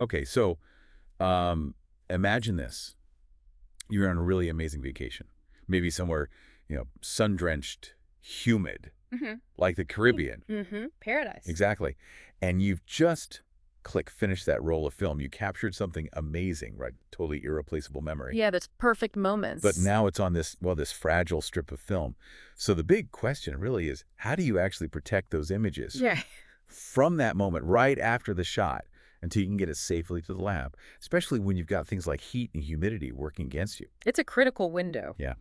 Okay, so um, imagine this. You're on a really amazing vacation. Maybe somewhere, sun-drenched, humid, Mm-hmm. like the Caribbean. Mm-hmm. Paradise. Exactly. And you've just finished that roll of film. You captured something amazing, right? Totally irreplaceable memory. Yeah, those perfect But moments. now it's on this fragile strip of film. So the big question really is, how do you actually protect those images Yeah. from that moment right after the shot until you can get it safely to the lab, especially when you've got things like heat and humidity working against you? It's a critical window. Yeah.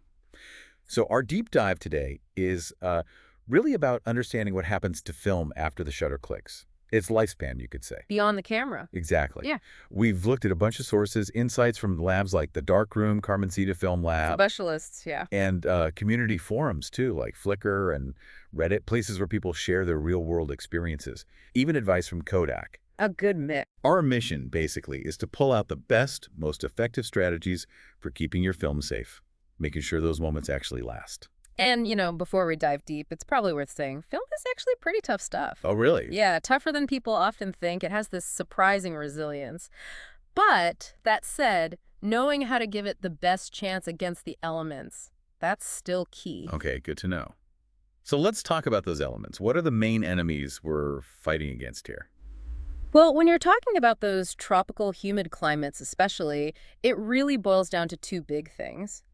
So our deep dive today is really about understanding what happens to film after the shutter clicks. Its lifespan, you could say. Beyond the camera. Exactly. Yeah. We've looked at a bunch of sources, insights from labs like the Darkroom, Carmencita Film Lab, Specialists, yeah. and community forums too, like Flickr and Reddit, places where people share their real-world experiences, even advice from Kodak. A good mix. Our mission, basically, is to pull out the best, most effective strategies for keeping your film safe, making sure those moments actually last. And, before we dive deep, it's probably worth saying film is actually pretty tough stuff. Oh, really? Yeah, tougher than people often think. It has this surprising resilience. But that said, knowing how to give it the best chance against the elements, that's still key. Okay, good to know. So let's talk about those elements. What are the main enemies we're fighting against here? Well, when you're talking about those tropical, humid climates especially, it really boils down to two big things: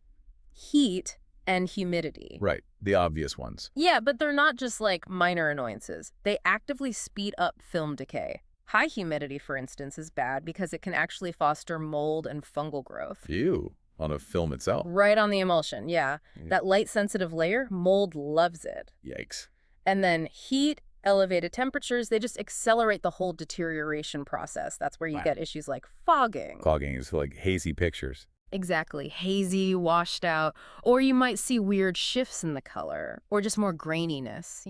heat and humidity. Right, the obvious ones. Yeah, but they're not just like minor annoyances. They actively speed up film decay. High humidity, for instance, is bad because it can actually foster mold and fungal growth. Ew, on a film itself. Right on the emulsion, yeah. Yeah. That light-sensitive layer, mold loves it. Yikes. And then heat, elevated temperatures, they just accelerate the whole deterioration process. That's where you Wow. get issues like fogging. Clogging is like hazy pictures. Exactly. Hazy, washed out. Or you might see weird shifts in the color. Or just more graininess.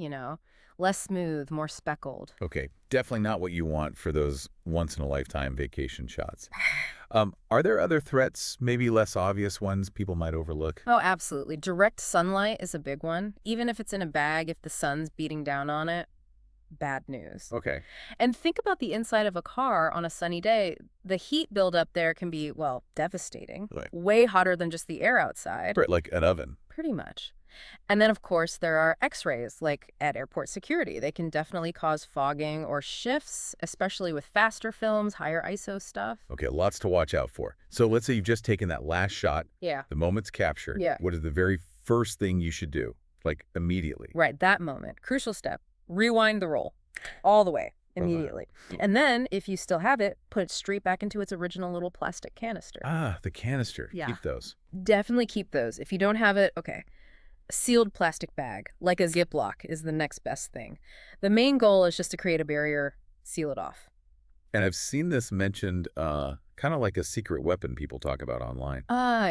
Less smooth, more speckled. Okay, definitely not what you want for those once-in-a-lifetime vacation shots. Are there other threats, maybe less obvious ones people might overlook? Oh, absolutely. Direct sunlight is a big one. Even if it's in a bag, if the sun's beating down on it, bad news. Okay. And think about the inside of a car on a sunny day. The heat buildup there can be, well, devastating. Right. Way hotter than just the air outside. Right, like an oven. Pretty much. And then, of course, there are X-rays, like at airport security. They can definitely cause fogging or shifts, especially with faster films, higher ISO stuff. Okay, lots to watch out for. So let's say you've just taken that last shot, Yeah. the moment's captured. Yeah. What is the very first thing you should do? Like immediately. Right, that moment. Crucial step. Rewind the roll. All the way. Immediately. And then, if you still have it, put it straight back into its original little plastic canister. Ah, the canister. Yeah. Keep those. Definitely keep those. If you don't have it, okay. A sealed plastic bag, like a Ziploc, is the next best thing. The main goal is just to create a barrier, seal it off. And I've seen this mentioned kind of like a secret weapon people talk about online.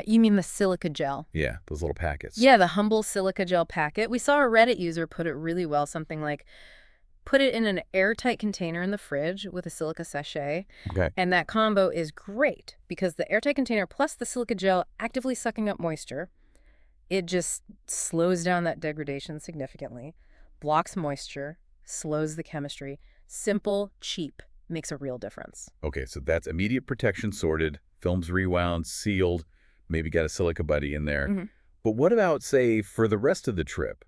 You mean the silica gel? Yeah, those little packets. Yeah, the humble silica gel packet. We saw a Reddit user put it really well, something like, put it in an airtight container in the fridge with a silica sachet. Okay. And that combo is great because the airtight container plus the silica gel actively sucking up moisture. It just slows down that degradation significantly, blocks moisture, slows the chemistry. Simple, cheap, makes a real difference. Okay, so that's immediate protection sorted, films rewound, sealed, maybe got a silica buddy in there. Mhm. But what about, say, for the rest of the trip?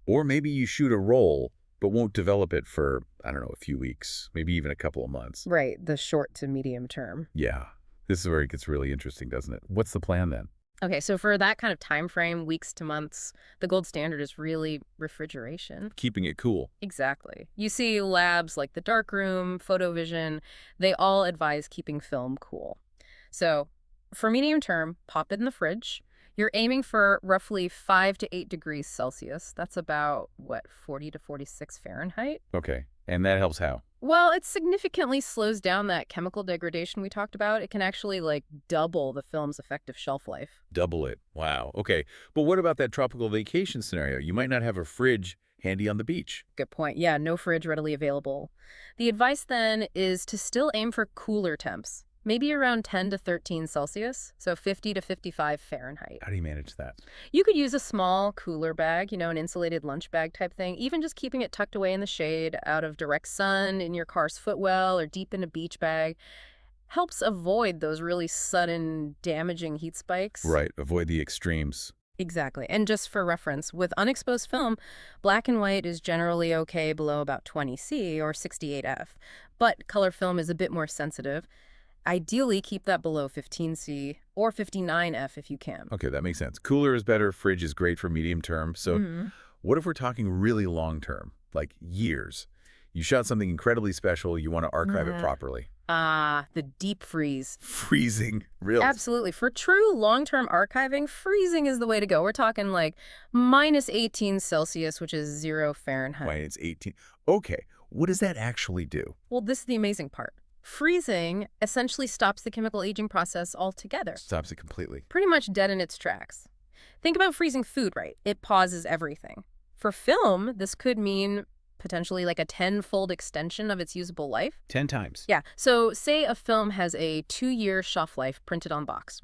Or maybe you shoot a roll, but won't develop it for, I don't know, a few weeks, maybe even a couple of months. Right, the short to medium term. Yeah, this is where it gets really interesting, doesn't it? What's the plan then? Okay, so for that kind of time frame, weeks to months, the gold standard is really refrigeration. Keeping it cool. Exactly. You see labs like the Darkroom, PhotoVision, they all advise keeping film cool. So for medium term, pop it in the fridge. You're aiming for roughly 5 to 8 degrees Celsius. That's about, 40 to 46 Fahrenheit? Okay, and that helps how? Well, it significantly slows down that chemical degradation we talked about. It can actually, double the film's effective shelf life. Double it. Wow. Okay, but what about that tropical vacation scenario? You might not have a fridge handy on the beach. Good point. Yeah, no fridge readily available. The advice then is to still aim for cooler temps. Maybe around 10 to 13 Celsius, so 50 to 55 Fahrenheit. How do you manage that? You could use a small cooler bag, an insulated lunch bag type thing, even just keeping it tucked away in the shade, out of direct sun, in your car's footwell, or deep in a beach bag. helps avoid those really sudden, damaging heat spikes. Right, avoid the extremes. Exactly. And just for reference, with unexposed film, black and white is generally okay below about 20C or 68F. But color film is a bit more sensitive. Ideally, keep that below 15C or 59F if you can. Okay, that makes sense. Cooler is better, fridge is great for medium term. So Mhm. what if we're talking really long term, like years? You shot something incredibly special, you want to archive it Mhm. properly. The deep freeze. Freezing, really? Absolutely. For true long-term archiving, freezing is the way to go. We're talking like minus 18 Celsius, which is 0 Fahrenheit. Why, it's 18. Okay, what does that actually do? Well, this is the amazing part. Freezing essentially stops the chemical aging process altogether, Stops it completely. pretty much dead in its tracks. Think about freezing food, right? It pauses everything. For film, this could mean potentially like a tenfold extension of its usable life. 10 times. Yeah, so say a film has a 2-year shelf life printed on box.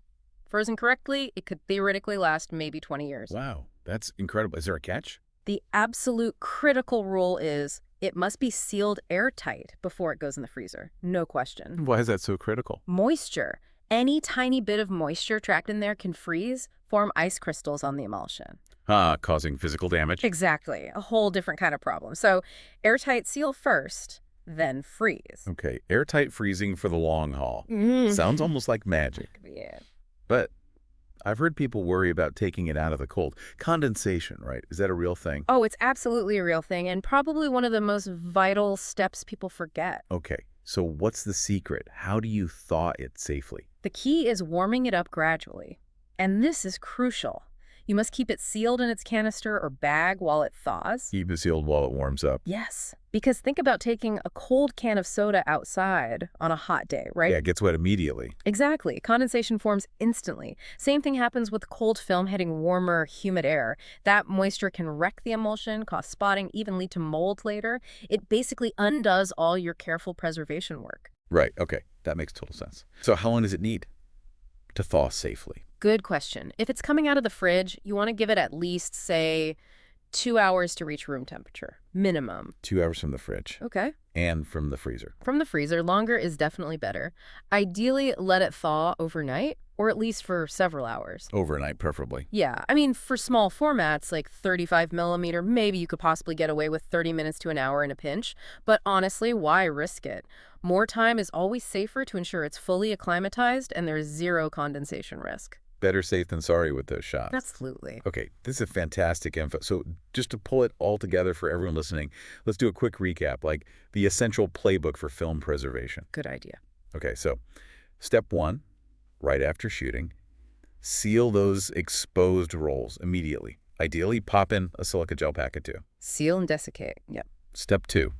Frozen correctly, it could theoretically last maybe 20 years. Wow, that's incredible. Is there a catch? The absolute critical rule is it must be sealed airtight before it goes in the freezer. No question. Why is that so critical? Moisture. Any tiny bit of moisture trapped in there can freeze, form ice crystals on the emulsion. Causing physical damage? Exactly. A whole different kind of problem. So airtight seal first, then freeze. Okay, airtight freezing for the long haul. Mm. Sounds almost like magic. Yeah. But I've heard people worry about taking it out of the cold. Condensation, right? Is that a real thing? Oh, it's absolutely a real thing, and probably one of the most vital steps people forget. Okay, so what's the secret? How do you thaw it safely? The key is warming it up gradually. And this is crucial. You must keep it sealed in its canister or bag while it thaws. Keep it sealed while it warms up. Yes, because think about taking a cold can of soda outside on a hot day, right? Yeah, it gets wet immediately. Exactly. Condensation forms instantly. Same thing happens with cold film hitting warmer, humid air. That moisture can wreck the emulsion, cause spotting, even lead to mold later. It basically undoes all your careful preservation work. Right, okay. That makes total sense. So how long does it need to thaw safely? Good question. If it's coming out of the fridge, you want to give it at least, say, 2 hours to reach room temperature. Minimum. 2 hours from the fridge Okay. and from the freezer. From the freezer, longer is definitely better. Ideally, let it thaw overnight, or at least for several hours. Overnight, preferably. Yeah, I mean, for small formats like 35 millimeter, maybe you could possibly get away with 30 minutes to an hour in a pinch. But honestly, why risk it? More time is always safer to ensure it's fully acclimatized and there's zero condensation risk. Better safe than sorry with those shots. Absolutely. Okay, this is a fantastic info. So just to pull it all together for everyone listening, let's do a quick recap, like the essential playbook for film preservation. Good idea. Okay, so step one, right after shooting, seal those exposed rolls immediately. Ideally, pop in a silica gel packet too. Seal and desiccate. Yep. Step two,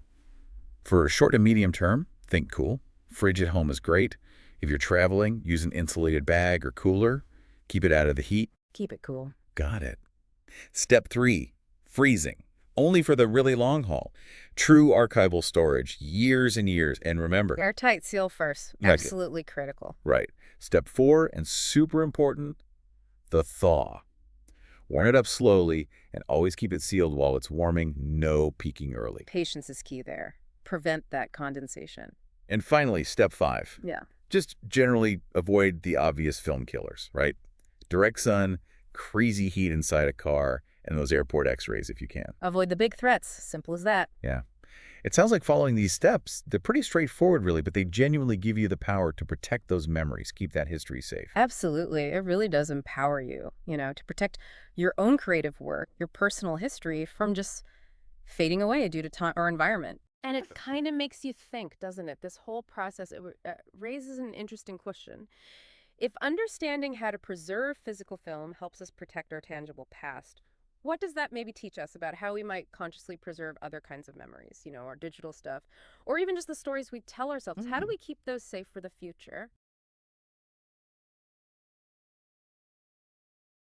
for short to medium term, think cool. Fridge at home is great. If you're traveling, use an insulated bag or cooler. Keep it out of the heat. Keep it cool. Got it. Step three, freezing. Only for the really long haul. True archival storage, years and years. And remember, Airtight seal first. Okay. Absolutely critical. right. Step four, and super important, the thaw. Warm it up slowly and always keep it sealed while it's warming, no peeking early. Patience is key there. Prevent that condensation. And finally, step five, Yeah. just generally avoid the obvious film killers, right? Direct sun, crazy heat inside a car, and those airport x-rays if you can. Avoid the big threats. Simple as that. Yeah. It sounds like following these steps, they're pretty straightforward really, but they genuinely give you the power to protect those memories, keep that history safe. Absolutely. It really does empower you, to protect your own creative work, your personal history from just fading away due to time or environment. And it kind of makes you think, doesn't it? This whole process raises an interesting question. If understanding how to preserve physical film helps us protect our tangible past, what does that maybe teach us about how we might consciously preserve other kinds of memories, our digital stuff, or even just the stories we tell ourselves? How do we keep those safe for the future?